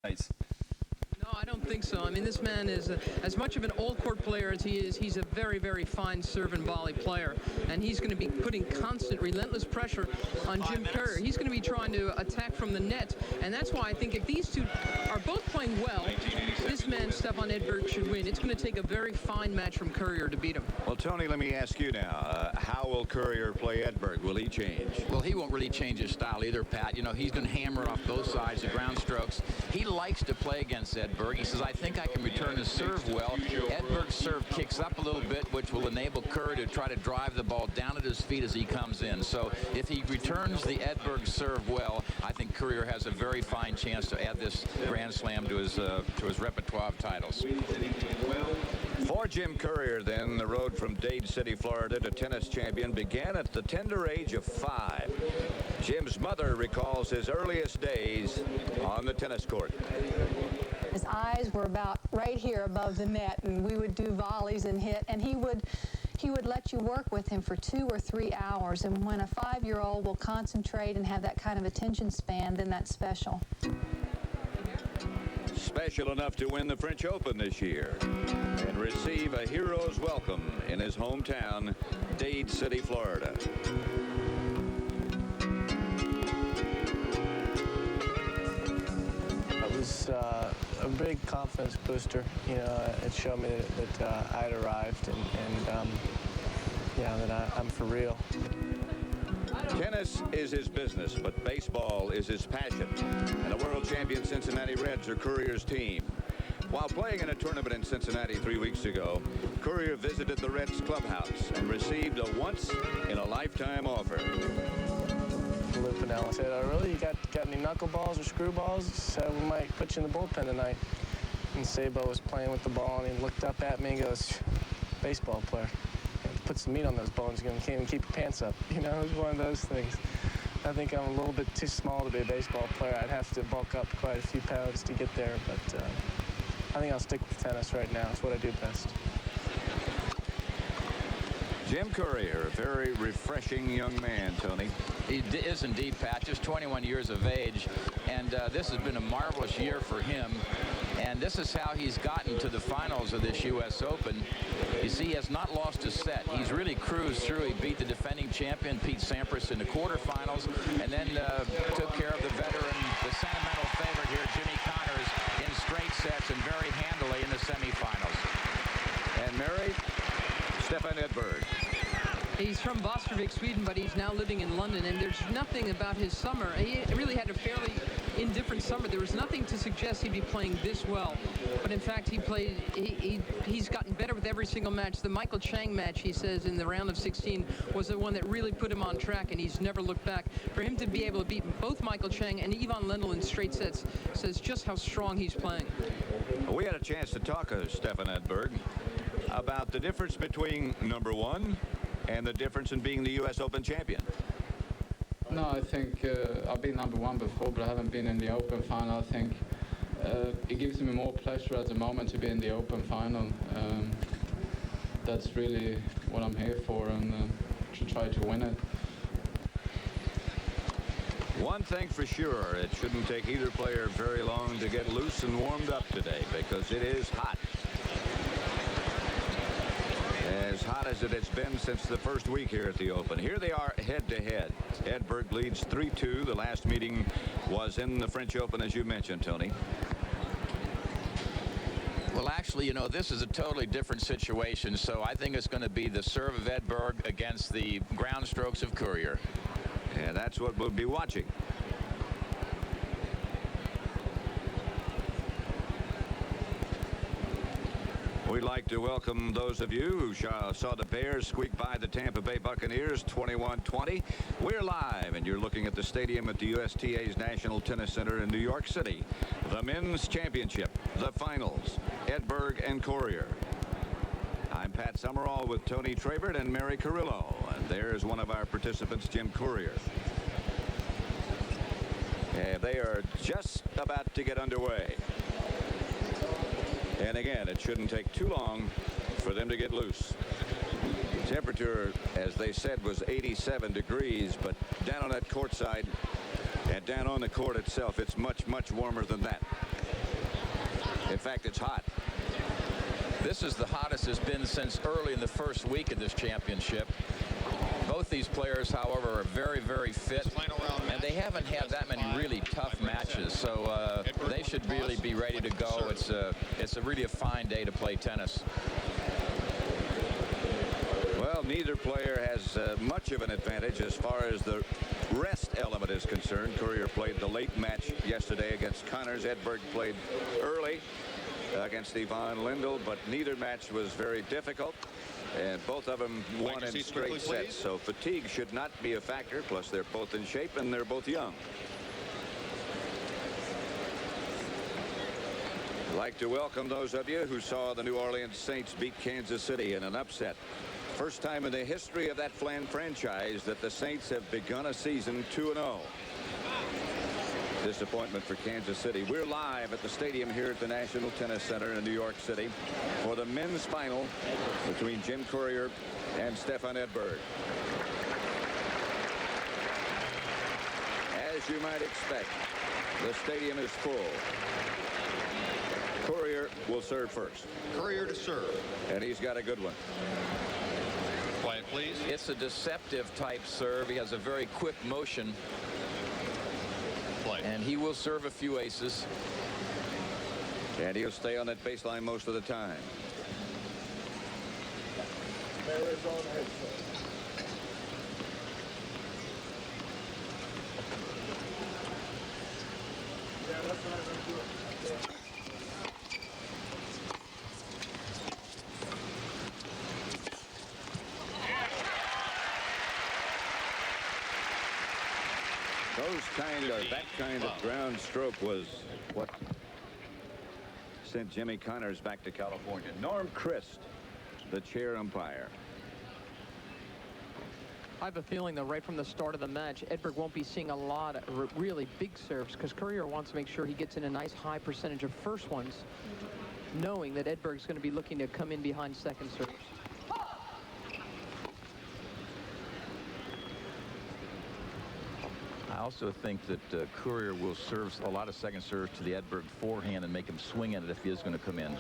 No, I don't think so. I mean, this man is as much of an all-court player as he is. He's a very, very fine serve and volley player, and he's going to be putting constant, relentless pressure on Jim Courier. He's going to be trying to attack from the net, and that's why I think if these two are both playing well, this man, Stefan Edberg, should win. It's going to take a very fine match from Courier to beat him. Well, Tony, let me ask you now, how will Courier play Edberg? Will he change? Well, he won't really change his style either, Pat. You know, he's going to hammer off both sides of ground strokes. He likes to play against Edberg. He says, I think I can return his serve well. Edberg's serve kicks up a little bit, which will enable Courier to try to drive the ball down at his feet as he comes in. So if he returns the Edberg serve well, I think Courier has a very fine chance to add this Grand Slam to his repertoire of titles. For Jim Courier, then, the road from Dade City, Florida to tennis champion began at the tender age of 5. Jim's mother recalls his earliest days on the tennis court. His eyes were about right here above the net, and we would do volleys and hit, and he would let you work with him for 2 or 3 hours. And when a 5-year-old will concentrate and have that kind of attention span, then that's special. Special enough to win the French Open this year and receive a hero's welcome in his hometown, Dade City, Florida. It was a big confidence booster. You know, it showed me that I'd arrived and yeah, that I'm for real. Tennis is his business, but baseball is his passion. And the world champion Cincinnati Reds are Courier's team. While playing in a tournament in Cincinnati 3 weeks ago, Courier visited the Reds clubhouse and received a once-in-a-lifetime offer. Lou Piniella said, "Oh, really? You got any knuckleballs or screwballs?" He said, "We might put you in the bullpen tonight." And Sabo was playing with the ball, and he looked up at me and goes, "Baseball player. Put some meat on those bones. You can't even keep your pants up." You know, it was one of those things. I think I'm a little bit too small to be a baseball player. I'd have to bulk up quite a few pounds to get there, but I think I'll stick with tennis right now. It's what I do best. Jim Courier, a very refreshing young man, Tony. He is indeed, Pat, just 21 years of age, and this has been a marvelous year for him. And this is how he's gotten to the finals of this U.S. Open. You see, he has not lost a set. He's really cruised through. He beat the defending champion, Pete Sampras, in the quarterfinals, and then took care of the veteran, the sentimental favorite here, Jimmy Connors, in straight sets and very handily in the semifinals. And Mary, Stefan Edberg. He's from Västervik, Sweden, but he's now living in London, and there's nothing about his summer. He really had a fairly indifferent summer. There was nothing to suggest he'd be playing this well. But in fact, he's gotten better with every single match. The Michael Chang match, he says, in the round of 16 was the one that really put him on track, and he's never looked back. For him to be able to beat both Michael Chang and Ivan Lendl in straight sets says just how strong he's playing. We had a chance to talk to Stefan Edberg about the difference between #1 and the difference in being the U.S. Open champion. No, I think I've been #1 before, but I haven't been in the Open final. I think it gives me more pleasure at the moment to be in the Open final. That's really what I'm here for, and to try to win it. One thing for sure, it shouldn't take either player very long to get loose and warmed up today, because it is hot. As hot as it has been since the first week here at the Open. Here they are head-to-head. Edberg leads 3-2. The last meeting was in the French Open, as you mentioned, Tony. Well, actually, you know, this is a totally different situation, so I think it's going to be the serve of Edberg against the ground strokes of Courier. And that's what we'll be watching. We'd like to welcome those of you who saw the Bears squeak by the Tampa Bay Buccaneers 21-20. We're live, and you're looking at the stadium at the USTA's National Tennis Center in New York City. The men's championship, the finals, Edberg and Courier. I'm Pat Summerall with Tony Trabert and Mary Carrillo, and there's one of our participants, Jim Courier. And they are just about to get underway. And again, it shouldn't take too long for them to get loose. The temperature, as they said, was 87 degrees, but down on that court side and down on the court itself, it's much, much warmer than that. fact, it's hot. This is the hottest it's been since early in the first week of this championship. Both these players, however, are very, very fit, and they haven't had that many really tough matches, so they should really be ready to go. It's really a fine day to play tennis. Well, neither player has much of an advantage as far as the rest element is concerned. Courier played the late match yesterday against Connors. Edberg played early against Stefan Lindell, but neither match was very difficult, and both of them won in straight sets. So fatigue should not be a factor. Plus, they're both in shape and they're both young. I'd like to welcome those of you who saw the New Orleans Saints beat Kansas City in an upset. First time in the history of that franchise that the Saints have begun a season 2-0. Disappointment for Kansas City. We're live at the stadium here at the National Tennis Center in New York City for the men's final between Jim Courier and Stefan Edberg. As you might expect, the stadium is full. Courier will serve first. Courier to serve. And he's got a good one. Quiet, please. It's a deceptive type serve. He has a very quick motion. And he will serve a few aces. And he'll stay on that baseline most of the time. That kind of ground stroke was what sent Jimmy Connors back to California. Norm Christ, the chair umpire. I have a feeling that right from the start of the match, Edberg won't be seeing a lot of really big serves because Courier wants to make sure he gets in a nice high percentage of first ones, knowing that Edberg's going to be looking to come in behind second serves. I also think that Courier will serve a lot of second serves to the Edberg forehand and make him swing at it if he is going to come in.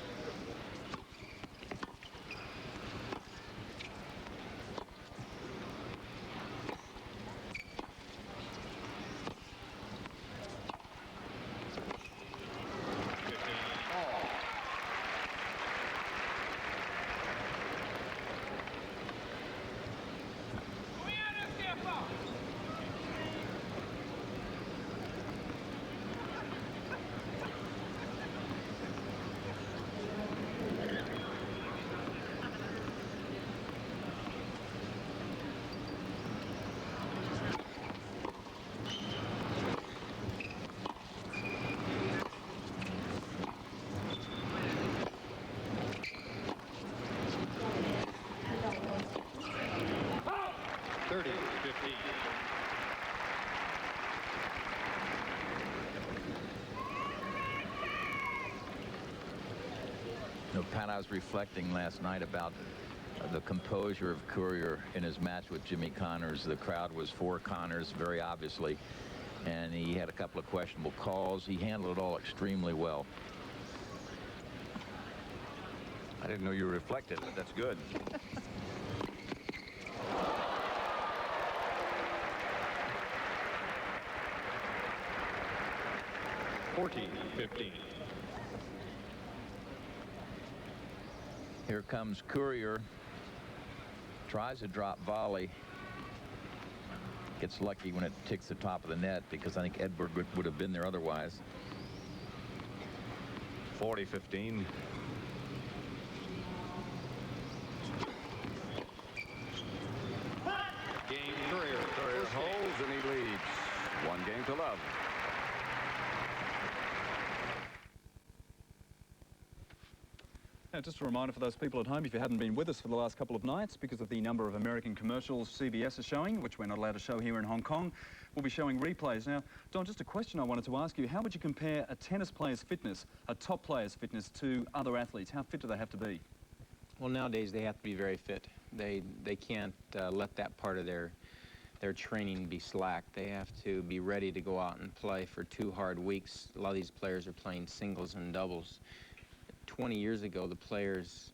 Pat, I was reflecting last night about the composure of Courier in his match with Jimmy Connors. The crowd was for Connors, very obviously, and he had a couple of questionable calls. He handled it all extremely well. I didn't know you reflected, but that's good. Here comes Courier. Tries a drop volley. Gets lucky when it ticks the top of the net because I think Edberg would have been there otherwise. 40-15. Game Courier. Courier holds and he leads. 1 game to love. Now, just a reminder for those people at home, if you haven't been with us for the last couple of nights, because of the number of American commercials CBS is showing, which we're not allowed to show here in Hong Kong, we'll be showing replays. Now, Don, just a question I wanted to ask you. How would you compare a tennis player's fitness, a top player's fitness, to other athletes? How fit do they have to be? Well, nowadays they have to be very fit. They can't let that part of their training be slack. They have to be ready to go out and play for 2 hard weeks. A lot of these players are playing singles and doubles. 20 years ago, the players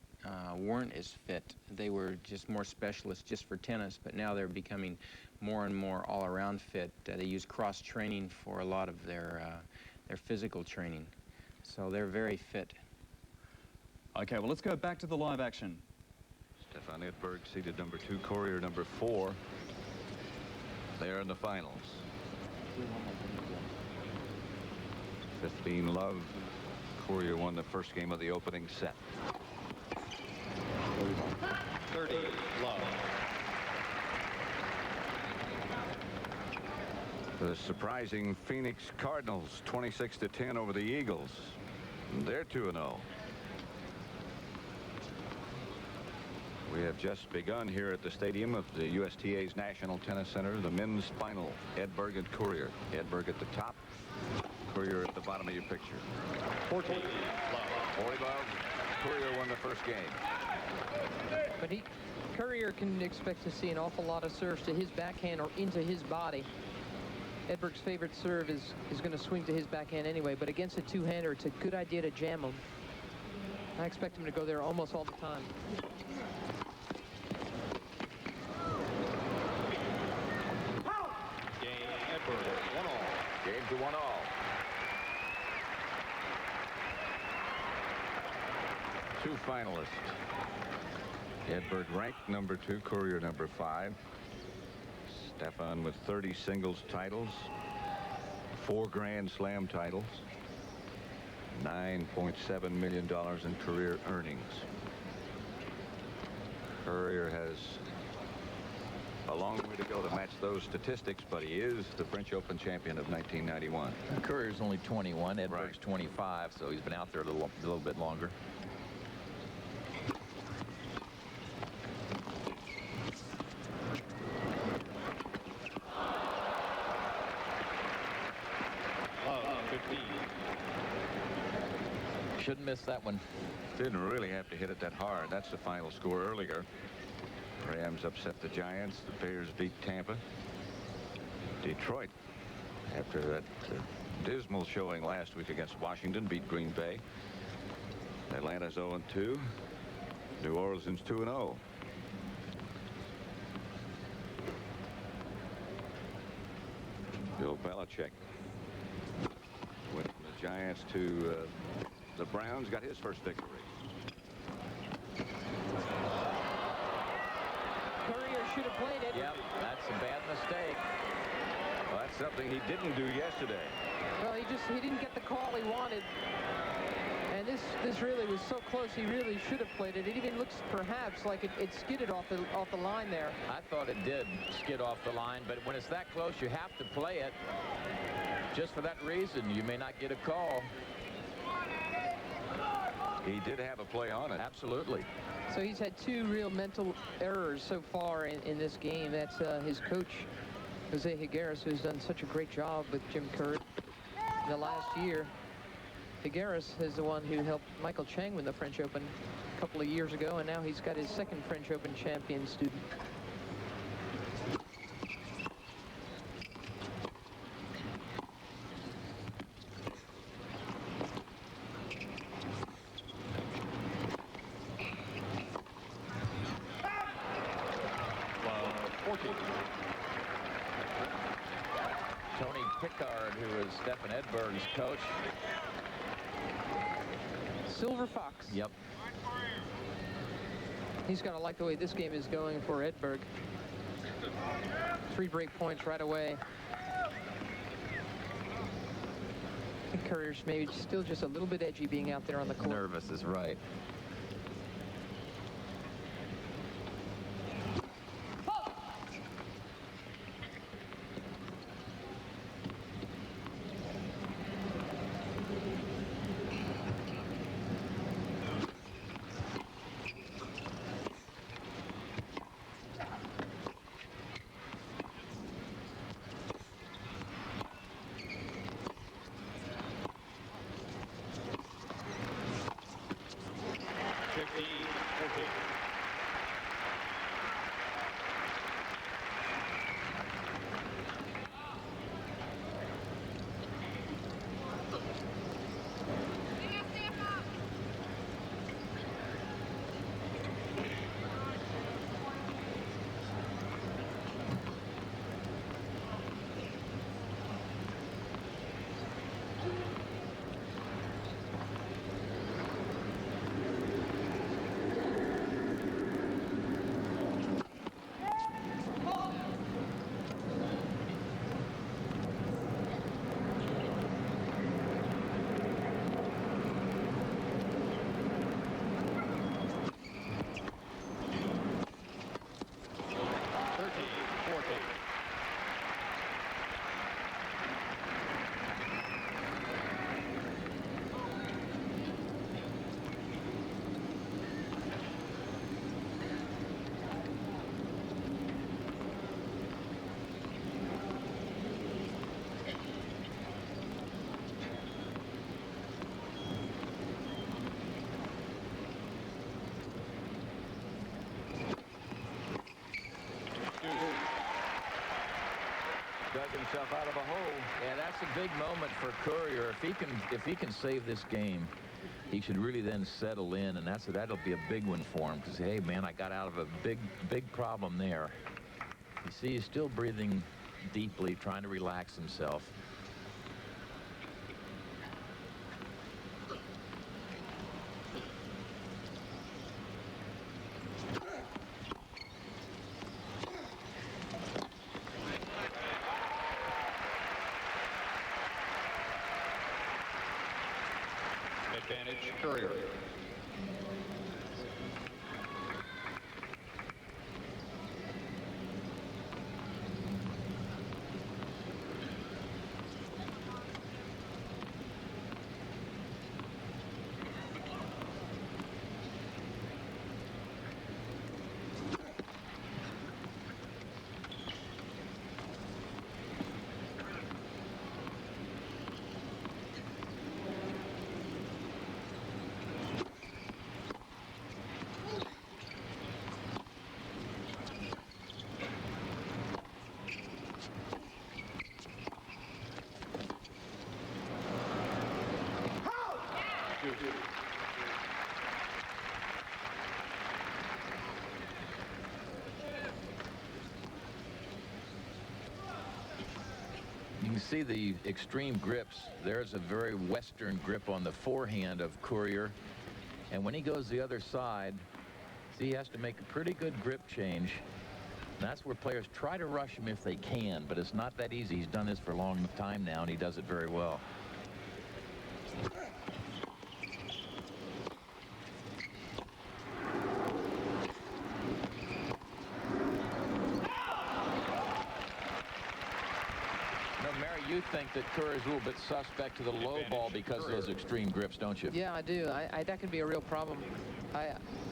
weren't as fit. They were just more specialists just for tennis, but now they're becoming more and more all-around fit. They use cross-training for a lot of their physical training. So they're very fit. Okay, well, let's go back to the live action. Stefan Edberg seeded number 2, Courier number 4. They're in the finals. 15 love. Courier won the first game of the opening set. 30 love. The surprising Phoenix Cardinals 26-10 over the Eagles. They're 2-0. We have just begun here at the stadium of the USTA's National Tennis Center, the men's final. Edberg and Courier. Edberg at the top, Courier at the bottom of your picture. 40 love. 40 love. Courier won the first game. But Courier can expect to see an awful lot of serves to his backhand or into his body. Edberg's favorite serve is going to swing to his backhand anyway, but against a two-hander, it's a good idea to jam him. I expect him to go there almost all the time. Game Edberg, 1-all. Game to 1-all. Two finalists. Edberg ranked number 2, Courier number 5. Stefan with 30 singles titles, 4 Grand Slam titles, $9.7 million in career earnings. Courier has a long way to go to match those statistics, but he is the French Open champion of 1991. Courier's only 21, Edberg's Right. 25, so he's been out there a little bit longer. Love, 15. Shouldn't miss that one. Didn't really have to hit it that hard. That's the final score earlier. Rams upset the Giants. The Bears beat Tampa. Detroit, after that dismal showing last week against Washington, beat Green Bay. Atlanta's 0-2. New Orleans 2-0. Bill Belichick went from the Giants to the Browns, got his first victory. Courier should have played it. Yep, that's a bad mistake. Well, that's something he didn't do yesterday. Well, he didn't get the call he wanted. And this really was so close. He really should have played it. It even looks perhaps like it skidded off the line there. I thought it did skid off the line, but when it's that close, you have to play it. Just for that reason, you may not get a call. He did have a play on it. Absolutely. So he's had 2 real mental errors so far in this game. That's his coach, Jose Higueras, who's done such a great job with Jim Courier in the last year. Higueras is the one who helped Michael Chang win the French Open a couple of years ago, and now he's got his second French Open champion student. Tony Pickard, who is Stefan Edberg's coach. Silver Fox. Yep. He's got to like the way this game is going for Edberg. 3 break points right away. I think Courier's maybe still just a little bit edgy being out there on the court. Nervous is right. himself out of a hole. Yeah, that's a big moment for Courier. If he can save this game, he should really then settle in, and that'll be a big one for him. Because hey, man, I got out of a big problem there. You see, he's still breathing deeply, trying to relax himself. Advantage, Courier. You can see the extreme grips. There's a very Western grip on the forehand of Courier. And when he goes the other side, see, he has to make a pretty good grip change. And that's where players try to rush him if they can, but it's not that easy. He's done this for a long time now, and he does it very well. You think that Courier's a little bit suspect to the low ball because of those extreme grips, don't you? Yeah, I do. That could be a real problem.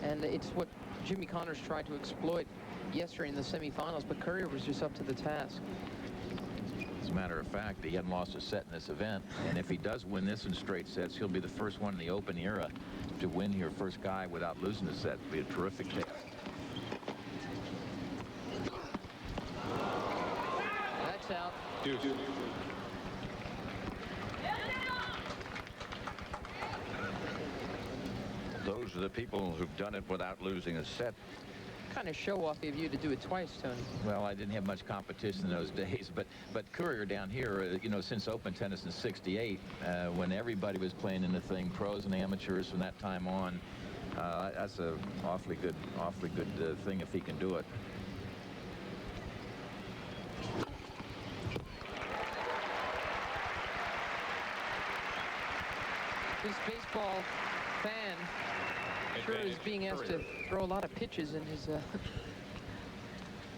And it's what Jimmy Connors tried to exploit yesterday in the semifinals, but Courier was just up to the task. As a matter of fact, he hadn't lost a set in this event, and if he does win this in straight sets, he'll be the first one in the Open era to win here, first guy without losing a set. It'll be a terrific test. That's out. Those are the people who've done it without losing a set. Kind of show-off of you to do it twice, Tony. Well, I didn't have much competition in those days, but Courier down here, you know, since Open tennis in '68, when everybody was playing in the thing, pros and amateurs from that time on, that's a awfully good thing if he can do it. This baseball fan sure is being asked to throw a lot of pitches in his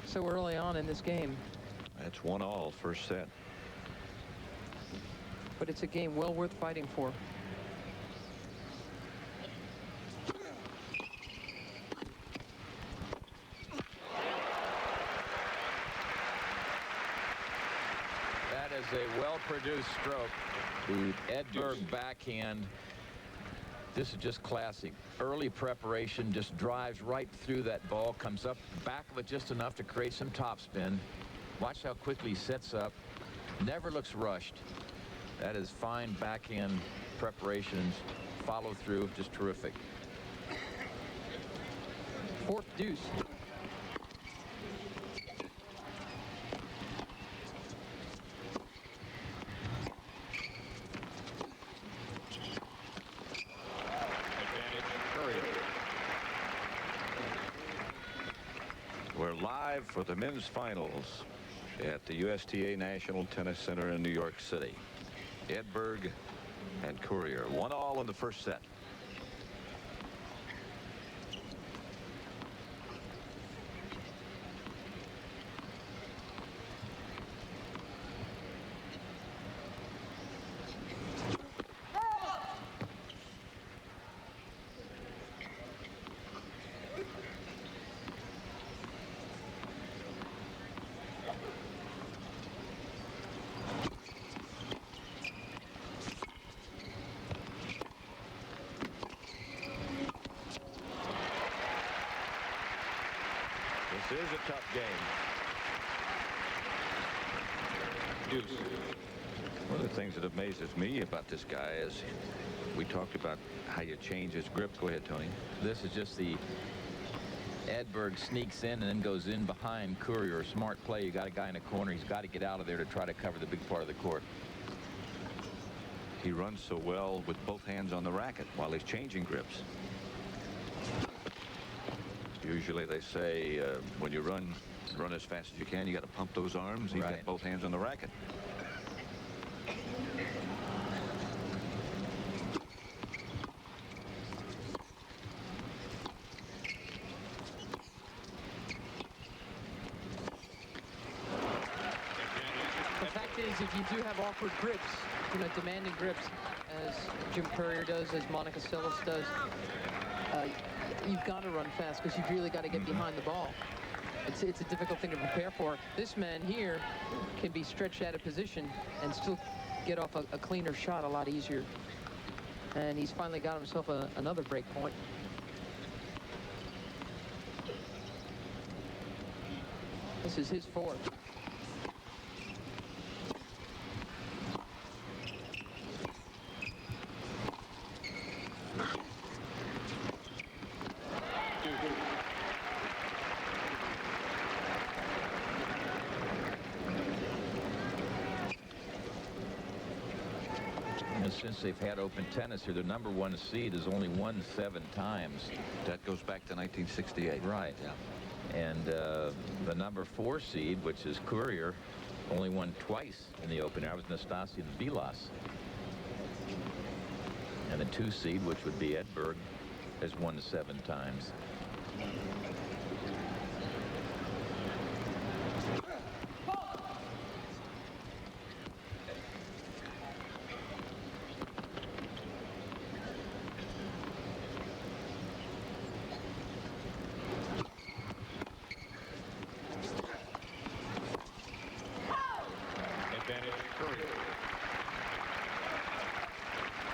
so early on in this game. That's 1-all, first set. But it's a game well worth fighting for. That is a well-produced stroke. The Edberg backhand. This is just classic. Early preparation, just drives right through that ball, comes up back of it just enough to create some topspin. Watch how quickly he sets up. Never looks rushed. That is fine backhand preparation. Follow through, just terrific. Fourth deuce. We're live for the men's finals at the USTA National Tennis Center in New York City. Edberg and Courier, 1-all in the first set. This is a tough game. Deuce. One of the things that amazes me about this guy is we talked about how you change his grip. Go ahead, Tony. This is just the Edberg sneaks in and then goes in behind Courier. Smart play. You got a guy in a corner. He's got to get out of there to try to cover the big part of the court. He runs so well with both hands on the racket while he's changing grips. Usually they say when you run as fast as you can, you got to pump those arms. He's got both hands on the racket. The fact is, if you do have awkward grips, you know, demanding grips, as Jim Courier does, as Monica Seles does, you've got to run fast because you've really got to get behind the ball. It's a difficult thing to prepare for. This man here can be stretched out of position and still get off a cleaner shot a lot easier. And he's finally got himself another break point. This is his fourth. Since they've had open tennis here, the #1 seed has only won 7 times. That goes back to 1968. Right. Yeah. And the #4 seed, which is Courier, only won twice in the open. That was Nastasian Vilas. And the 2 seed, which would be Edberg, has won 7 times.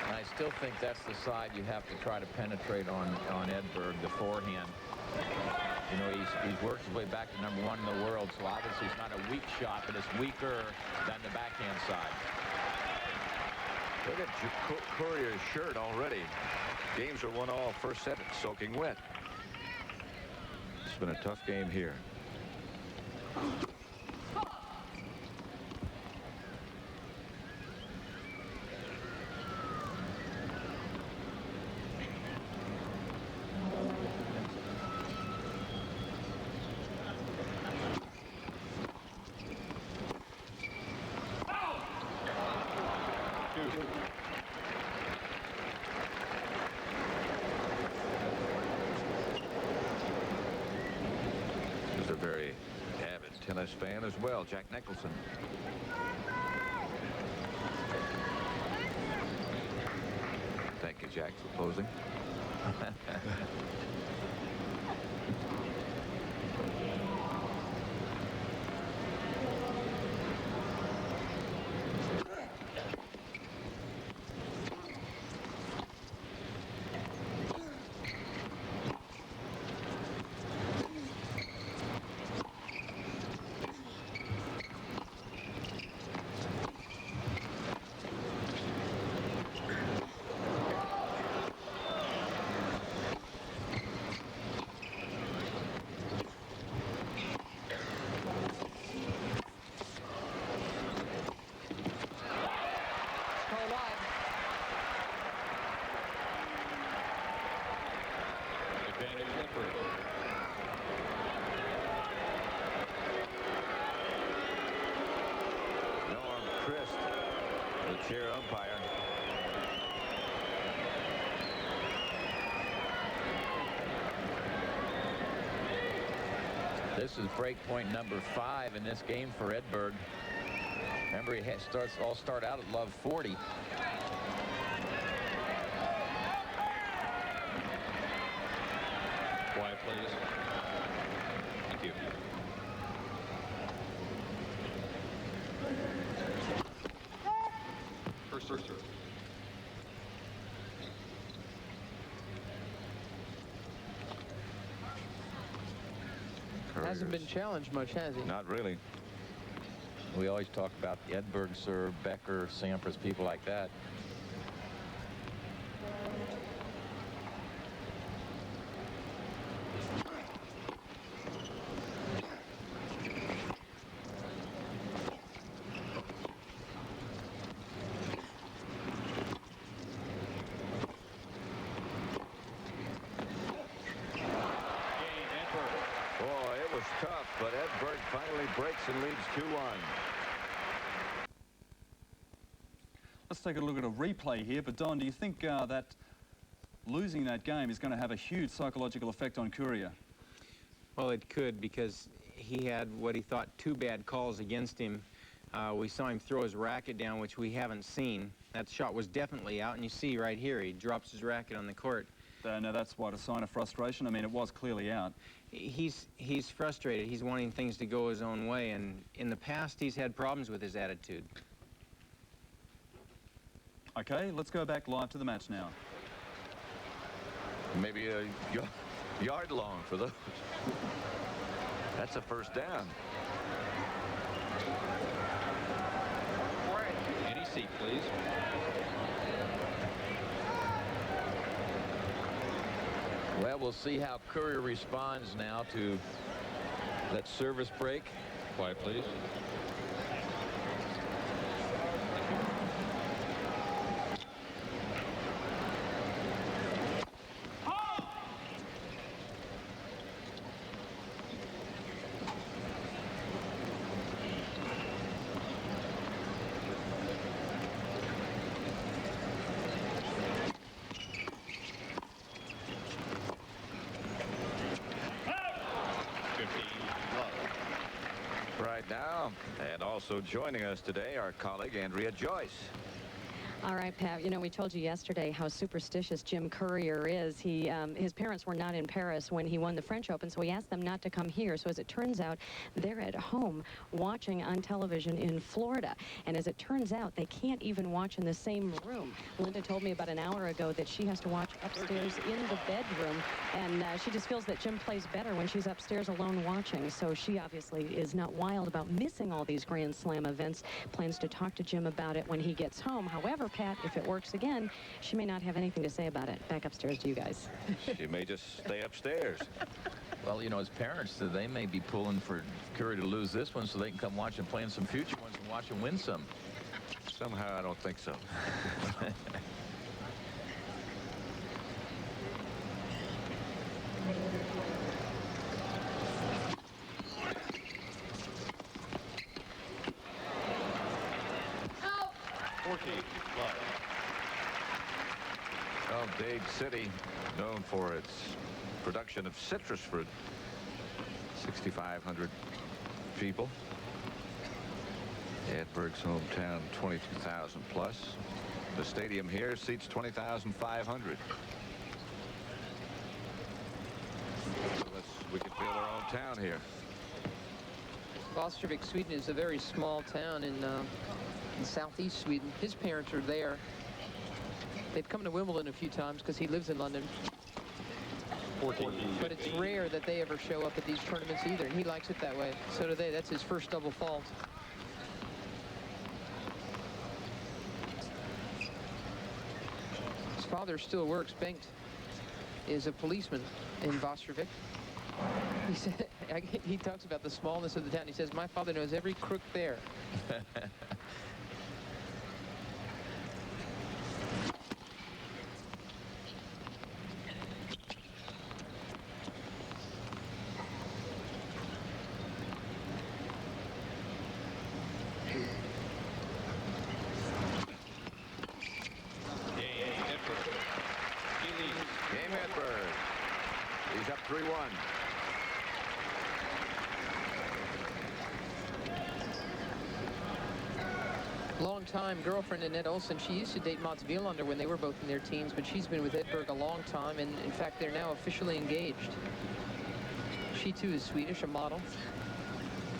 I still think that's the side you have to try to penetrate on Edberg, the forehand. You know, he's worked his way back to #1 in the world, so obviously it's not a weak shot, but it's weaker than the backhand side. Look at Courier's shirt already. Games are 1-all, first set, it's soaking wet. It's been a tough game here. He's a very avid tennis fan as well, Jack Nicholson. Thank you, Jack, for posing. Chair umpire. This is break point #5 in this game for Edberg. Remember, he all start out at love 40. Quiet, please. Thank you. First serve. Hasn't been challenged much, has he? Not really. We always talk about Edberg serve, Becker, Sampras, people like that. Tough, but Edberg finally breaks and leads 2-1. Let's take a look at a replay here. But Don, do you think that losing that game is going to have a huge psychological effect on Courier? Well, it could, because he had what he thought 2 bad calls against him. We saw him throw his racket down, which we haven't seen. That shot was definitely out, and you see right here, he drops his racket on the court. No, that's what, a sign of frustration? I mean, it was clearly out. He's frustrated. He's wanting things to go his own way, and in the past, he's had problems with his attitude. Okay, let's go back live to the match now. Maybe a yard long for those. That's a first down. Any seat, please. Well, we'll see how Courier responds now to that service break. Quiet, please. Right now, and also joining us today, our colleague Andrea Joyce. All right, Pat, you know, we told you yesterday how superstitious Jim Courier is. His parents were not in Paris when he won the French Open, so he asked them not to come here. So as it turns out, they're at home watching on television in Florida. And as it turns out, they can't even watch in the same room. Linda told me about an hour ago that she has to watch upstairs in the bedroom, and she just feels that Jim plays better when she's upstairs alone watching. So she obviously is not wild about missing all these Grand Slam events. Plans to talk to Jim about it when he gets home. However, Pat, if it works again, she may not have anything to say about it. Back upstairs to you guys. She may just stay upstairs. Well, you know, as parents, they may be pulling for Courier to lose this one so they can come watch him play in some future ones and watch him win some. Somehow, I don't think so. Well, Dade City, known for its production of citrus fruit. 6,500 people. Edberg's hometown, 22,000 plus. The stadium here seats 20,500. So we can feel our own town here. Västervik, Sweden is a very small town in southeast Sweden. His parents are there. They've come to Wimbledon a few times because he lives in London. 14. But it's rare that they ever show up at these tournaments either, and he likes it that way. So do they. That's his first double fault. His father still works. Bengt is a policeman in Västervik. He said, he talks about the smallness of the town. He says, my father knows every crook there. Game Edberg. He's up 3-1. Long-time girlfriend Annette Olsen. She used to date Mats Wilander when they were both in their teens, but she's been with Edberg a long time, and in fact, they're now officially engaged. She too is Swedish, a model.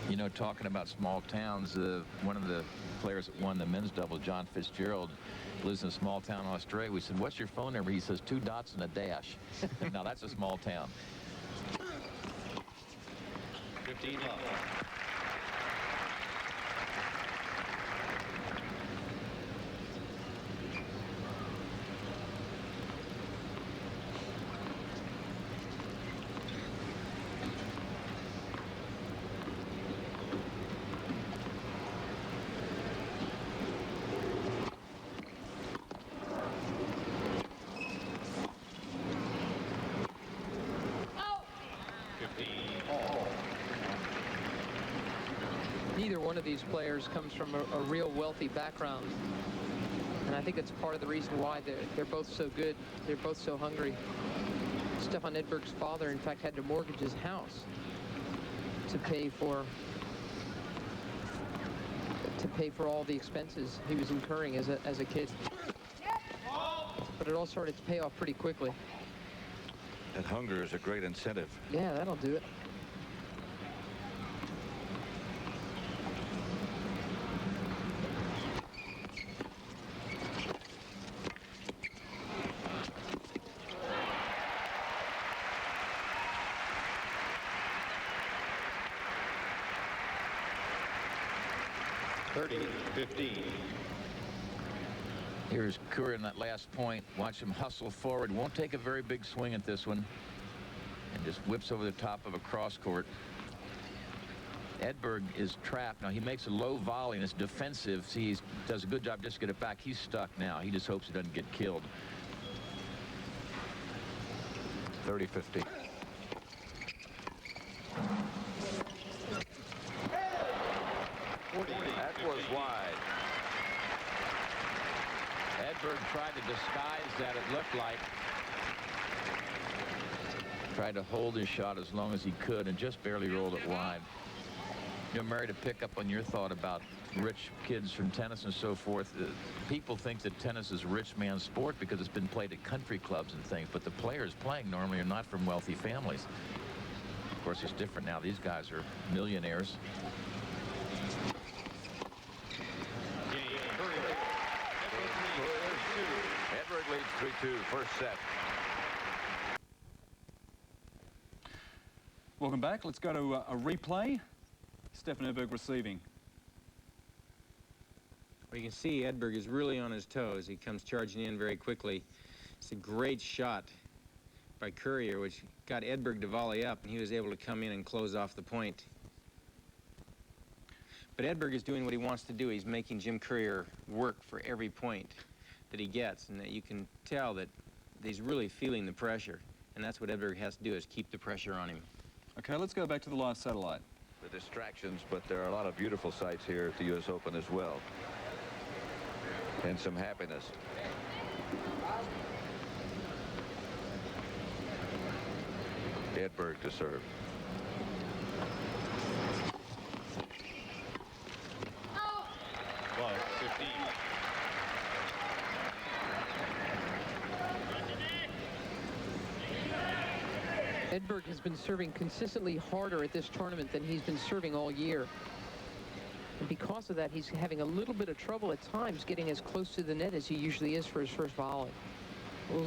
You know, talking about small towns, one of the players that won the men's double, John Fitzgerald, lives in a small town in Australia. We said, what's your phone number? He says 2 dots and a dash. Now that's a small town. 15 love. neither one of these players comes from a real wealthy background. And I think that's part of the reason why they're both so good. They're both so hungry. Stefan Edberg's father, in fact, had to mortgage his house to pay for all the expenses he was incurring as a kid. But it all started to pay off pretty quickly. And hunger is a great incentive. Yeah, that'll do it. Here's Courier in that last point. Watch him hustle forward. Won't take a very big swing at this one. And just whips over the top of a cross court. Edberg is trapped. Now he makes a low volley and it's defensive. See, he does a good job just to get it back. He's stuck now. He just hopes he doesn't get killed. 30-50. That was wide. Edberg tried to disguise that, it looked like. Tried to hold his shot as long as he could and just barely rolled it wide. You know, Mary, to pick up on your thought about rich kids from tennis and so forth, people think that tennis is a rich man's sport because it's been played at country clubs and things, but the players playing normally are not from wealthy families. Of course, it's different now. These guys are millionaires. Edberg leads 3-2, first set. Welcome back. Let's go to a replay. Stefan Edberg receiving. Well, you can see Edberg is really on his toes. He comes charging in very quickly. It's a great shot by Courier, which got Edberg to volley up, and he was able to come in and close off the point. But Edberg is doing what he wants to do. He's making Jim Courier work for every point that he gets, and that you can tell that he's really feeling the pressure. And that's what Edberg has to do, is keep the pressure on him. Okay, let's go back to the live satellite. The distractions, but there are a lot of beautiful sights here at the U.S. Open as well. And some happiness. Edberg to serve. Well, 15. Edberg has been serving consistently harder at this tournament than he's been serving all year. And because of that, he's having a little bit of trouble at times getting as close to the net as he usually is for his first volley.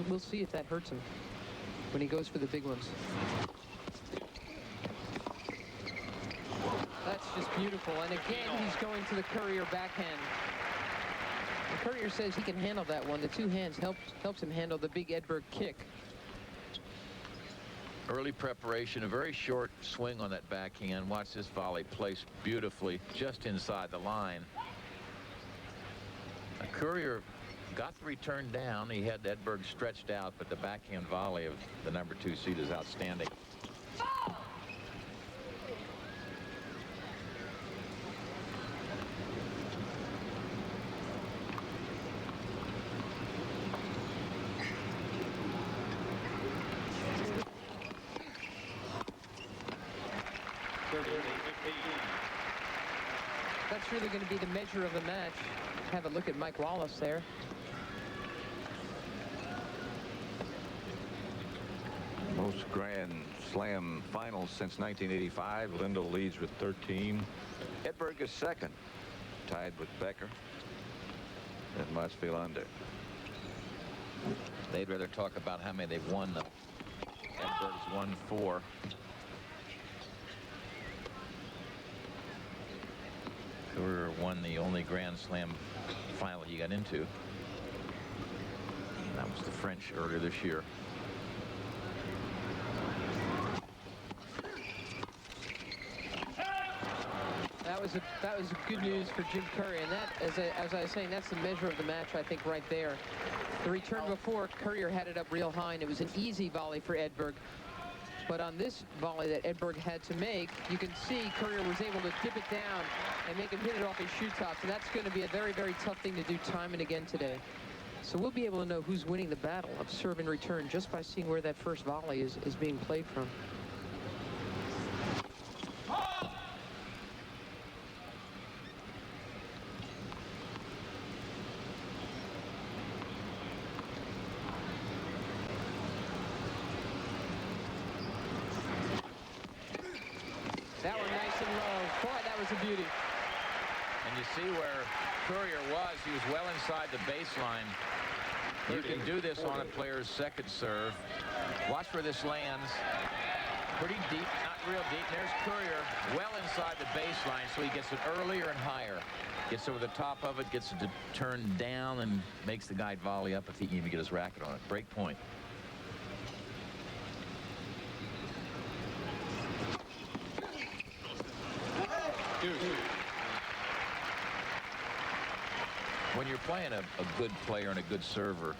We'll see if that hurts him when he goes for the big ones. That's just beautiful. And again, he's going to the Courier backhand. And Courier says he can handle that one. The two hands helps him handle the big Edberg kick. Early preparation, a very short swing on that backhand. Watch this volley placed beautifully just inside the line. Courier got the return down. He had Edberg stretched out, but the backhand volley of the #2 seed is outstanding. That's really going to be the measure of the match. Have a look at Mike Wallace there. Most Grand Slam finals since 1985. Lindell leads with 13. Edberg is second, tied with Becker and Mats Wilander. They'd rather talk about how many they've won. Edberg's won 4. Courier won the only Grand Slam final he got into. And that was the French earlier this year. That was good news for Jim Courier, and that, as I was saying, that's the measure of the match, I think, right there. The return before, Courier had it up real high, and it was an easy volley for Edberg. But on this volley that Edberg had to make, you can see Courier was able to dip it down and make him hit it off his shoe top. So that's going to be a very, very tough thing to do time and again today. So we'll be able to know who's winning the battle of serve and return just by seeing where that first volley is being played from. That one nice and low. Boy, that was a beauty. And you see where Courier was. He was well inside the baseline. You can do this on a player's second serve. Watch where this lands. Pretty deep, not real deep. There's Courier well inside the baseline, so he gets it earlier and higher. Gets over the top of it, gets it to turn down, and makes the guy volley up if he can even get his racket on it. Break point. When you're playing a good player and a good server,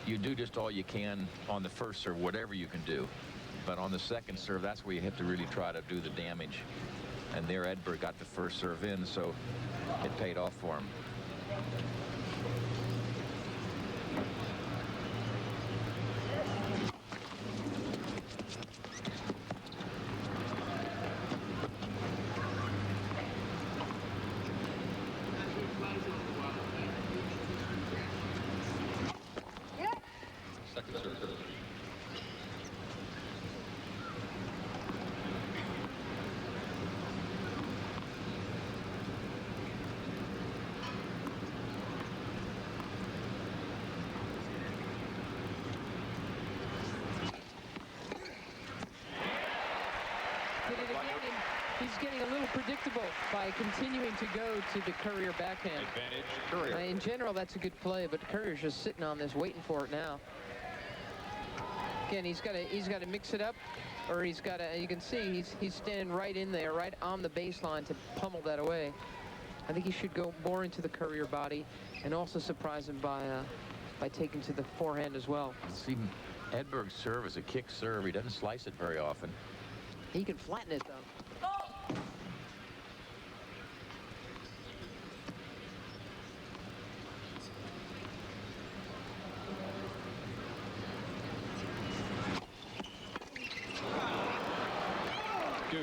you do just all you can on the first serve, whatever you can do. But on the second serve, that's where you have to really try to do the damage. And there Edberg got the first serve in, so it paid off for him. Second serve. Did it again, and he's getting a little predictable by continuing to go to the Courier backhand. Advantage, Courier. In general, that's a good play, but Courier's just sitting on this, waiting for it now. Again, he's got to mix it up, or he's got to. You can see he's standing right in there, right on the baseline to pummel that away. I think he should go more into the Courier body, and also surprise him by taking to the forehand as well. See, Edberg's serve is a kick serve. He doesn't slice it very often. He can flatten it though.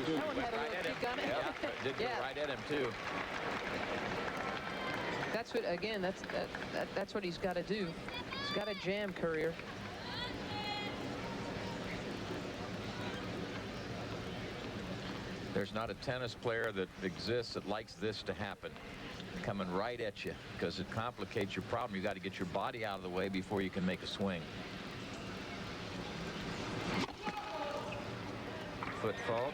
That one had a little kick on it. Yeah, did go right at him too. That's what, again, that's what he's got to do. He's got to jam Courier. There's not a tennis player that exists that likes this to happen, coming right at you, because it complicates your problem. You got to get your body out of the way before you can make a swing. Foot fault.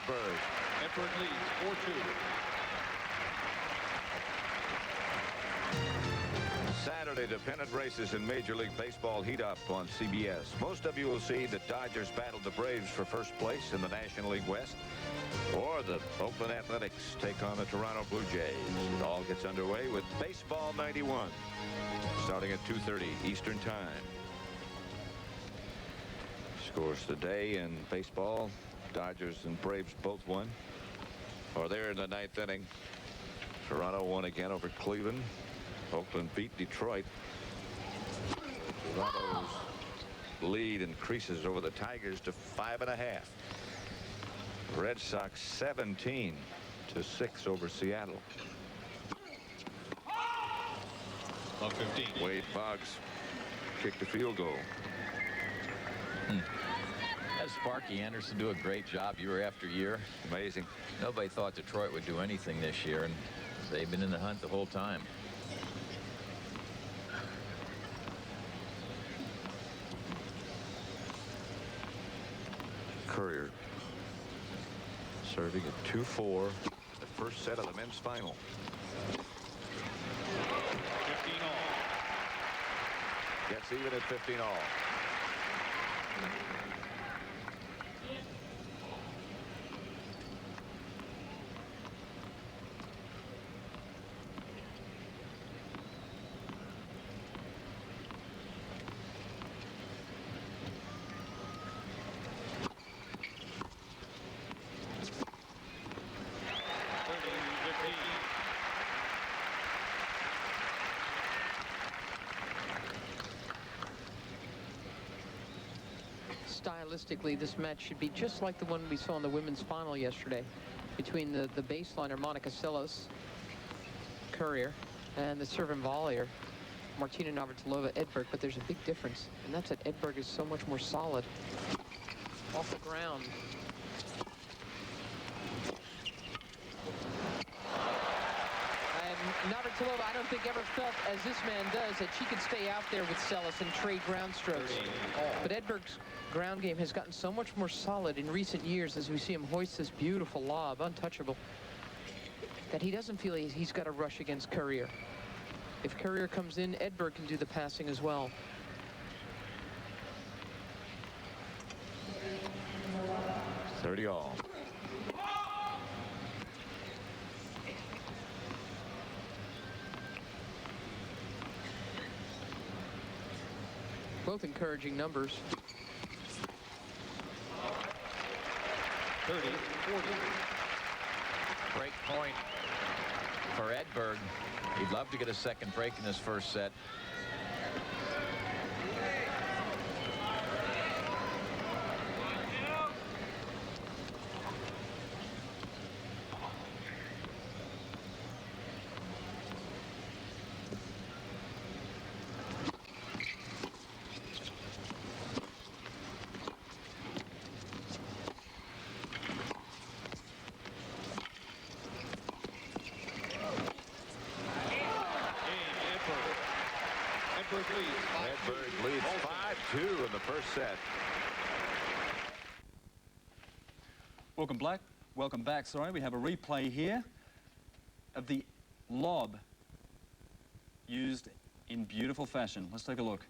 Edberg. Edberg leads 4-2. Saturday, the pennant races in Major League Baseball heat up on CBS. Most of you will see the Dodgers battle the Braves for first place in the National League West, or the Oakland Athletics take on the Toronto Blue Jays. It all gets underway with Baseball 91, starting at 2:30 Eastern Time. Scores today in baseball. Dodgers and Braves both won. Or there in the ninth inning. Toronto won again over Cleveland. Oakland beat Detroit. Toronto's lead increases over the Tigers to 5.5. Red Sox 17-6 over Seattle. 15. Wade Boggs kicked a field goal. Has Sparky Anderson do a great job year after year. Amazing. Nobody thought Detroit would do anything this year, and they've been in the hunt the whole time. Courier serving at 2-4, the first set of the men's final. 15 all. Gets even at 15 all. Stylistically, this match should be just like the one we saw in the women's final yesterday between the baseliner Monica Seles, Courier, and the serve and volleyer Martina Navratilova, Edberg. But there's a big difference, and that's that Edberg is so much more solid off the ground. And Navratilova, I don't think ever felt, as this man does, that she could stay out there with Seles and trade ground strokes. But Edberg's ground game has gotten so much more solid in recent years as we see him hoist this beautiful lob, untouchable, that he doesn't feel he's got to rush against Courier. If Courier comes in, Edberg can do the passing as well. $30 all. Both encouraging numbers. 30-40. Break point for Edberg. He'd love to get a second break in this first set. Edberg leads 5-2 in the first set. Welcome back. Sorry, we have a replay here of the lob used in beautiful fashion. Let's take a look.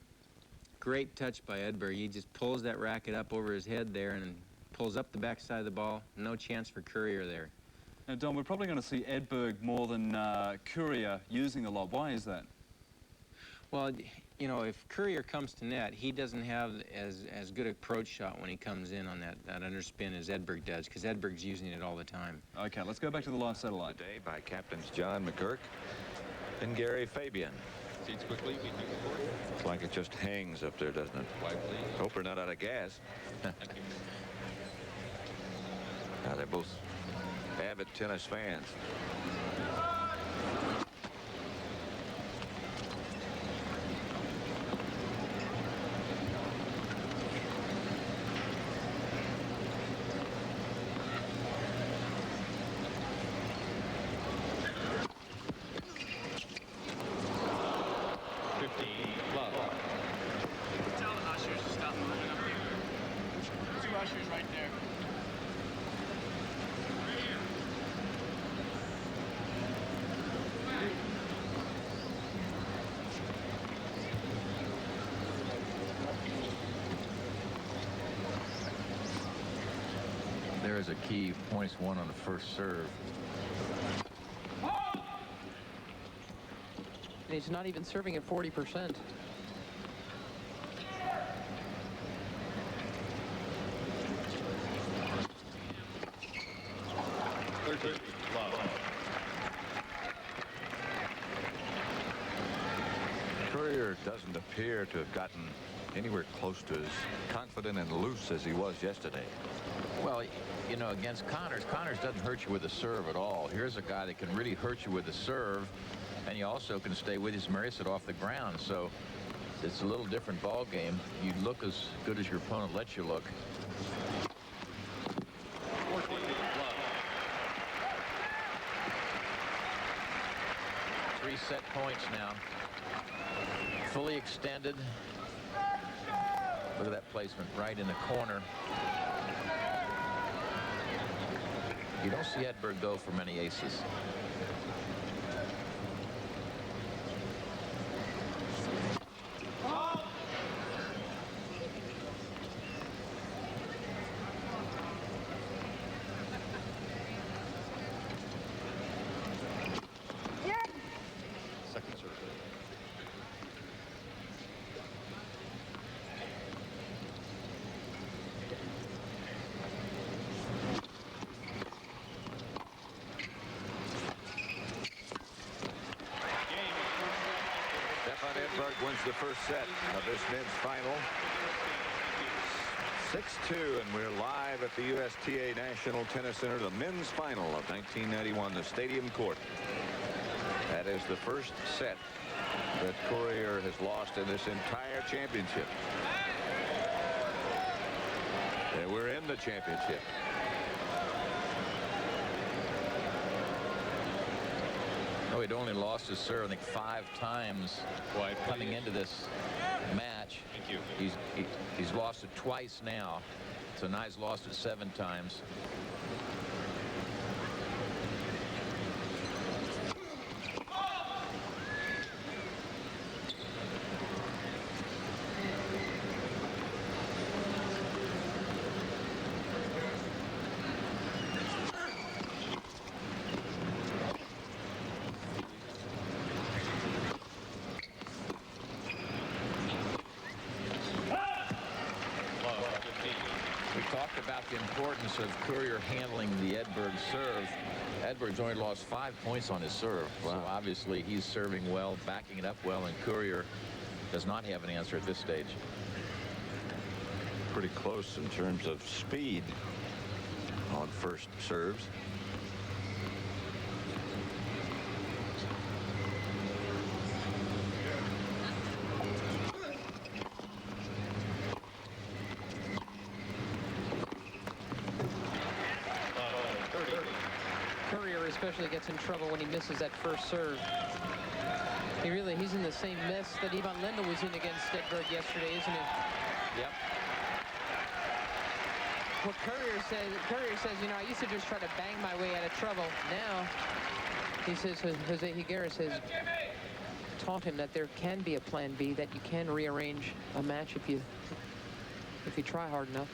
Great touch by Edberg. He just pulls that racket up over his head there and pulls up the backside of the ball. No chance for Courier there. Now, Don, we're probably going to see Edberg more than Courier using the lob. Why is that? Well, you know, if Courier comes to net, he doesn't have as good an approach shot when he comes in on that underspin as Edberg does, because Edberg's using it all the time. Okay, let's go back to the live satellite. Today by captains John McGurk and Gary Fabian. Seats quickly. Looks like it just hangs up there, doesn't it? Hope we're not out of gas. Now, they're both avid tennis fans. There's a key, points one on the first serve. And he's not even serving at 40%. Courier doesn't appear appear to have gotten anywhere close to as confident and loose as he was yesterday. Well, you know, against Connors doesn't hurt you with a serve at all. Here's a guy that can really hurt you with a serve, and you also can stay with his Marissa off the ground. So it's a little different ball game. You look as good as your opponent lets you look. Three set points now. Fully extended. Look at that placement right in the corner. You don't see Edberg go for many aces. Second serve. Stefan Edberg wins the first set of this men's final. 6-2, and we're live at the USTA National Tennis Center, the men's final of 1991, the Stadium Court. That is the first set that Courier has lost in this entire championship. And we're in the championship. No, he'd only lost his serve, I think, 5 times coming into this match. Thank you. He's lost it twice now. So now he's lost it 7 times. The importance of Courier handling the Edberg serve. Edberg's only lost 5 points on his serve. Wow. So obviously he's serving well, backing it up well, and Courier does not have an answer at this stage. Pretty close in terms of speed on first serves. Especially gets in trouble when he misses that first serve. He's in the same mess that Ivan Lendl was in against Edberg yesterday, isn't he? Yep. What Courier says, you know, I used to just try to bang my way out of trouble. Now, he says, Jose Higueras has taught him that there can be a plan B, that you can rearrange a match if you try hard enough.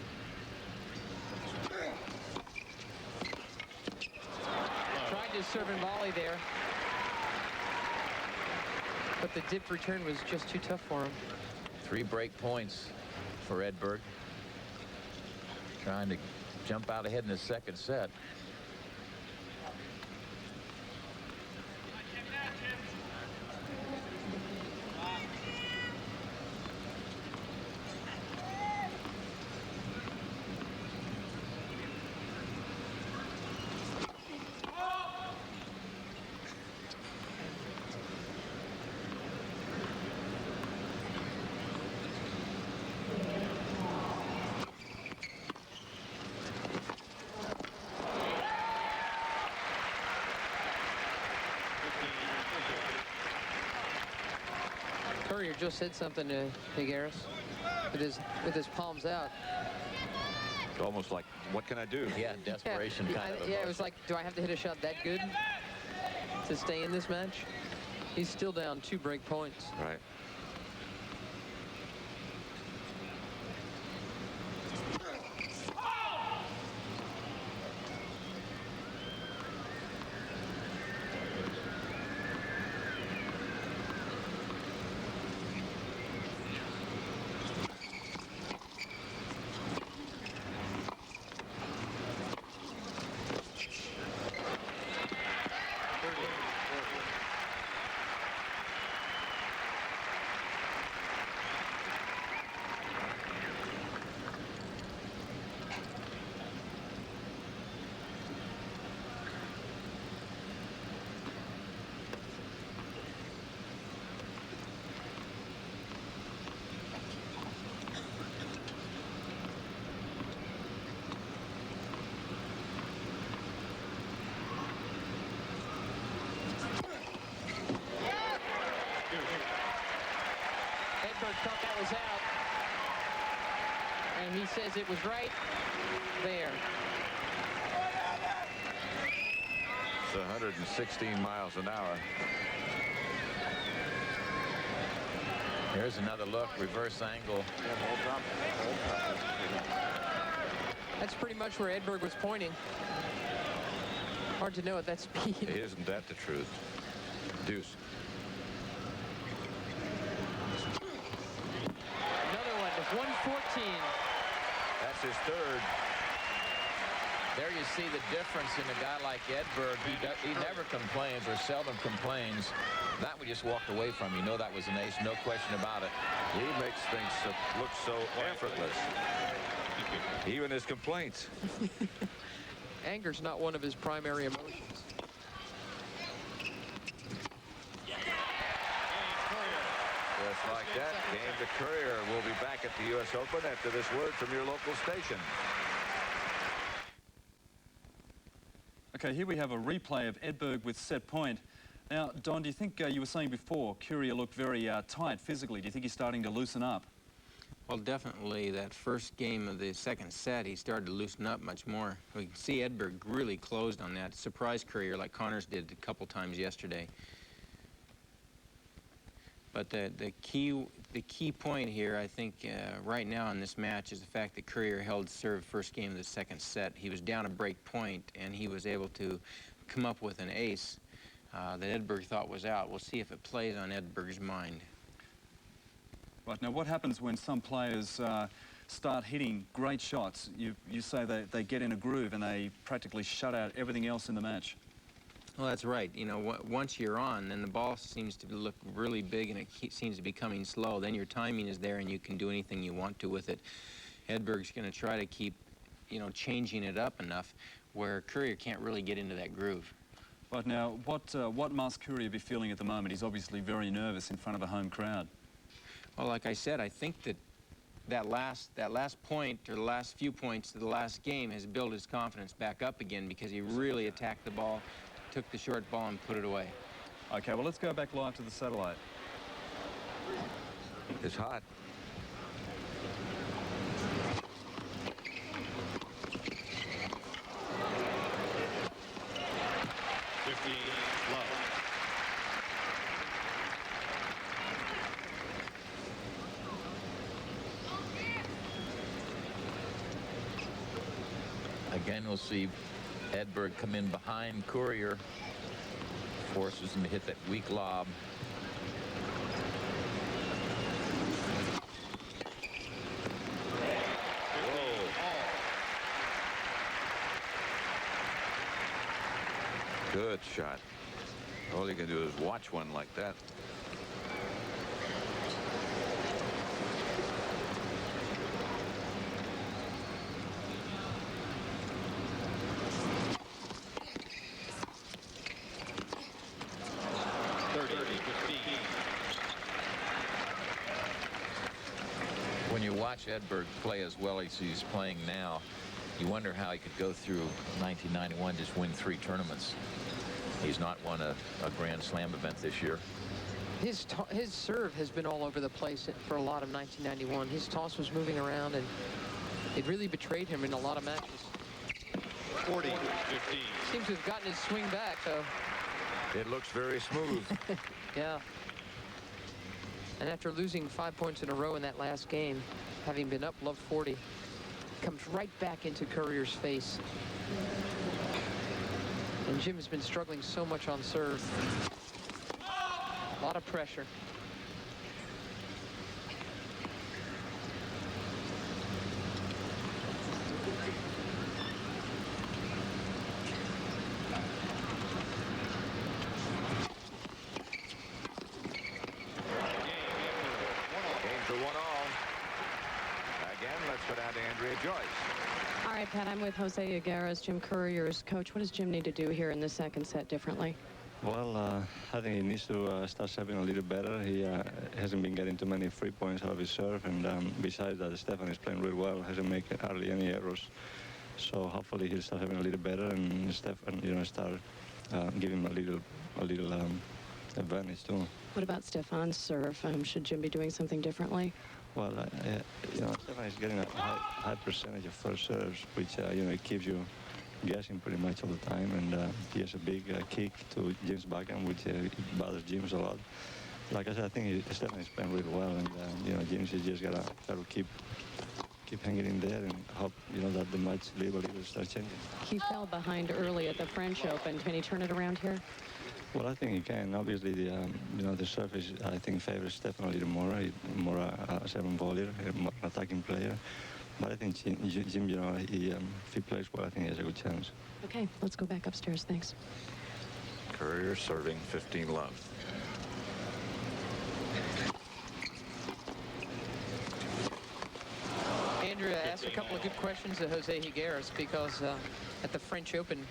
Tried to serve and volley there, but the dip return was just too tough for him. 3 break points for Edberg. Trying to jump out ahead in the second set. Courier just said something to Higueras with his palms out. It's almost like, what can I do? Yeah, desperation kind of. Yeah, it was like, do I have to hit a shot that good to stay in this match? He's still down 2 break points. Right. and he says it was right there. It's 116 miles an hour. Here's another look, reverse angle. That's pretty much where Edberg was pointing. Hard to know at that speed. Isn't that the truth? Deuce. Another one with 114. That's his third. There you see the difference in a guy like Edberg. He never complains or seldom complains. That we just walked away from. You know that was an ace, no question about it. He makes things look so effortless. Even his complaints. Anger's not one of his primary emotions. Just like that, game to Courier. We'll be back at the U.S. Open after this word from your local station. Okay, here we have a replay of Edberg with set point. Now, Don, do you think you were saying before Courier looked very tight physically? Do you think he's starting to loosen up? Well, definitely that first game of the second set, he started to loosen up much more. We can see Edberg really closed on that. Surprised Courier like Connors did a couple times yesterday. But the key point here, I think, right now in this match is the fact that Courier held serve first game of the second set. He was down a break point, and he was able to come up with an ace that Edberg thought was out. We'll see if it plays on Edberg's mind. Right, now what happens when some players start hitting great shots? You say they get in a groove and they practically shut out everything else in the match. Well, that's right. You know, once you're on, then the ball seems to look really big and it seems to be coming slow. Then your timing is there and you can do anything you want to with it. Edberg's going to try to keep, you know, changing it up enough where Courier can't really get into that groove. Right, now what must Courier be feeling at the moment? He's obviously very nervous in front of a home crowd. Well, like I said, I think that last point, or the last few points of the last game, has built his confidence back up again because he really attacked the ball, took the short ball and put it away. Okay, well, let's go back live to the satellite. It's hot. Again, we'll see Edberg come in behind Courier, forces him to hit that weak lob. Good shot. All you can do is watch one like that. When you watch Edberg play as well as he's playing now, you wonder how he could go through 1991, just win 3 tournaments. He's not won a Grand Slam event this year. His serve has been all over the place for a lot of 1991. His toss was moving around, and it really betrayed him in a lot of matches. 40-15. Seems to have gotten his swing back, though. It looks very smooth. Yeah. And after losing 5 points in a row in that last game, having been up love 40, comes right back into Courier's face. And Jim has been struggling so much on serve. A lot of pressure. All right, Pat, I'm with Jose Aguirre's, Jim Courier's coach. What does Jim need to do here in the second set differently? Well, I think he needs to start serving a little better. He hasn't been getting too many free points out of his serve, and besides that, Stefan is playing really well, hasn't made hardly any errors. So hopefully he'll start having a little better, and Stefan, you know, start giving him a little advantage too. What about Stefan's serve? Should Jim be doing something differently? Well, you know, Stefan is getting a high percentage of first serves, which, you know, it keeps you guessing pretty much all the time. And he has a big kick to Jim's backhand, which bothers James a lot. Like I said, I think Stefan is playing really well, and, you know, James is just got to keep hanging in there and hope, you know, that the match little starts changing. He fell behind early at the French Open. Can he turn it around here? Well, I think he can. Obviously, the you know, the surface, I think, favors Stefan a little more. He's more a seven volleyer, more an attacking player. But I think Jim, you know, if he plays well, I think he has a good chance. Okay, let's go back upstairs. Thanks. Courier serving 15-love. Andrew asked a couple of good questions to Jose Higueras, because at the French Open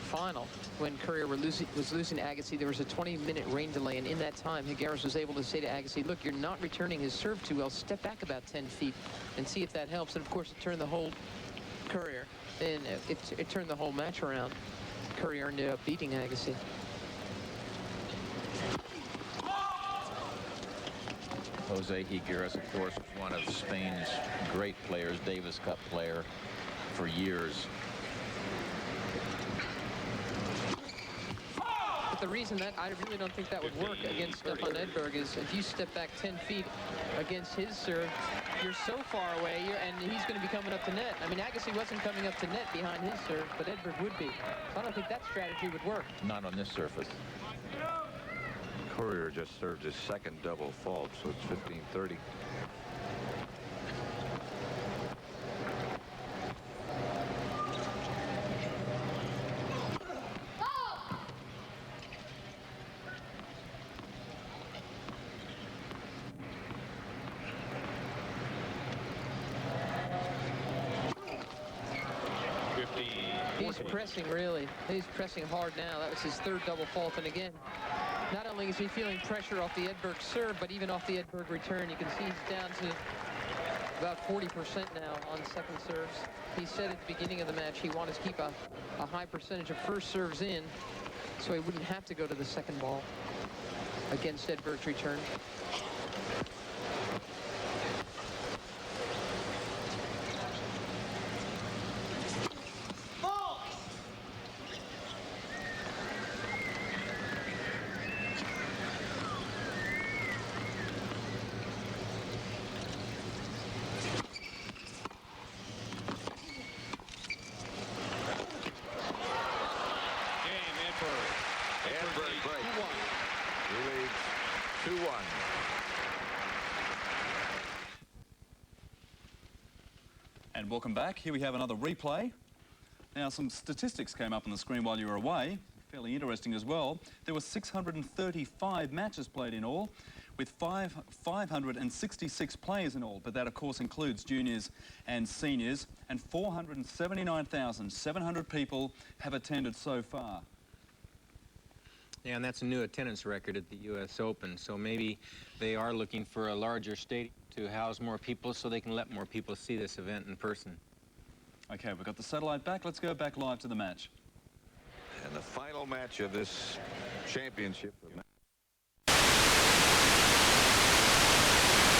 final, when Courier was losing to Agassi, there was a 20-minute rain delay, and in that time, Higueras was able to say to Agassi, look, you're not returning his serve too well. Step back about 10 feet and see if that helps. And, of course, it turned the whole Courier, and it turned the whole match around. Courier ended up beating Agassi. Jose Higueras, of course, was one of Spain's great players, Davis Cup player for years. But the reason that I really don't think that would work against Stefan Edberg is if you step back 10 feet against his serve, you're so far away, and he's going to be coming up to net. I mean, Agassi wasn't coming up to net behind his serve, but Edberg would be. So I don't think that strategy would work. Not on this surface. Courier just served his second double fault, so it's 15-30. He's pressing, really. He's pressing hard now. That was his third double fault. And again, not only is he feeling pressure off the Edberg serve, but even off the Edberg return. You can see he's down to about 40% now on second serves. He said at the beginning of the match he wanted to keep a high percentage of first serves in, so he wouldn't have to go to the second ball against Edberg's return. Edberg break. He leads 2-1. And welcome back. Here we have another replay. Now, some statistics came up on the screen while you were away. Fairly interesting as well. There were 635 matches played in all, with 566 players in all, but that of course includes juniors and seniors, and 479,700 people have attended so far. Yeah, and that's a new attendance record at the U.S. Open, so maybe they are looking for a larger stadium to house more people so they can let more people see this event in person. Okay, we've got the satellite back. Let's go back live to the match. And the final match of this championship.